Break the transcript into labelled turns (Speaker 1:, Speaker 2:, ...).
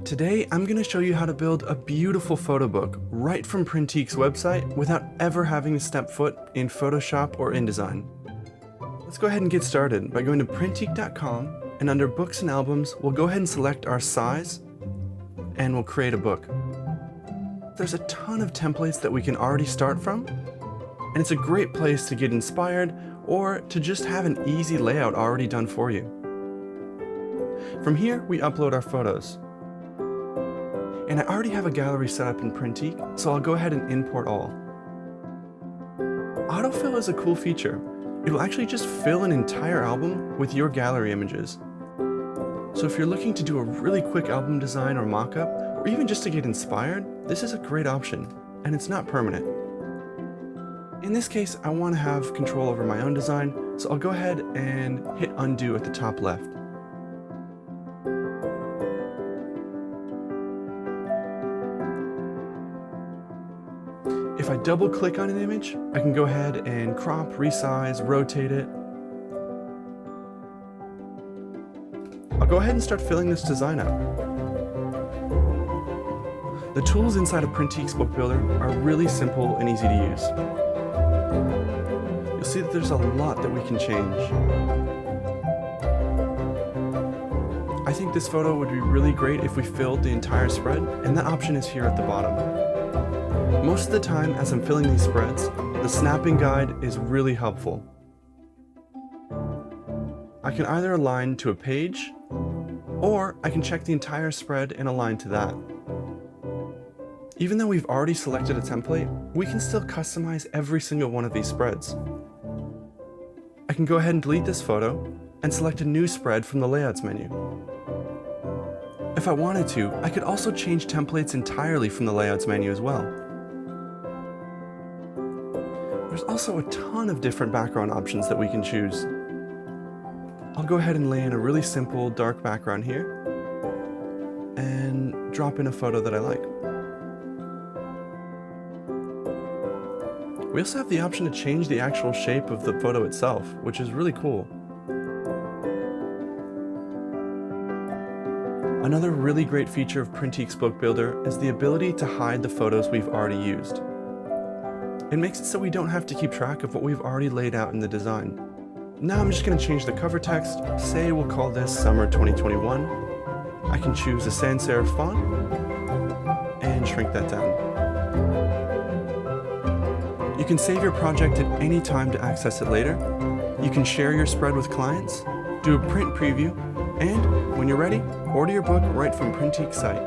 Speaker 1: Today, I'm going to show you how to build a beautiful photo book right from Printique's website without ever having to step foot in Photoshop or InDesign. Let's go ahead and get started by going to Printique.com, and under Books and Albums, we'll go ahead and select our size and we'll create a book. There's a ton of templates that we can already start from, and it's a great place to get inspired or to just have an easy layout already done for you. From here, we upload our photos. And I already have a gallery set up in Printique, so I'll go ahead and import all. Autofill is a cool feature. It will actually just fill an entire album with your gallery images. So if you're looking to do a really quick album design or mock-up, or even just to get inspired, this is a great option, and it's not permanent. In this case, I want to have control over my own design, so I'll go ahead and hit undo at the top left. If I double click on an image, I can go ahead and crop, resize, rotate it. I'll go ahead and start filling this design out. The tools inside of Printique's Book Builder are really simple and easy to use. You'll see that there's a lot that we can change. I think this photo would be really great if we filled the entire spread, and that option is here at the bottom. Most of the time, as I'm filling these spreads, the snapping guide is really helpful. I can either align to a page, or I can check the entire spread and align to that. Even though we've already selected a template, we can still customize every single one of these spreads. I can go ahead and delete this photo and select a new spread from the Layouts menu. If I wanted to, I could also change templates entirely from the Layouts menu as well. There's also a ton of different background options that we can choose. I'll go ahead and lay in a really simple dark background here and drop in a photo that I like. We also have the option to change the actual shape of the photo itself, which is really cool. Another really great feature of Printique's Book Builder is the ability to hide the photos we've already used. It makes it so we don't have to keep track of what we've already laid out in the design. Now I'm just going to change the cover text. Say we'll call this Summer 2021. I can choose a sans serif font and shrink that down. You can save your project at any time to access it later. You can share your spread with clients, do a print preview, and when you're ready, order your book right from Printique's site.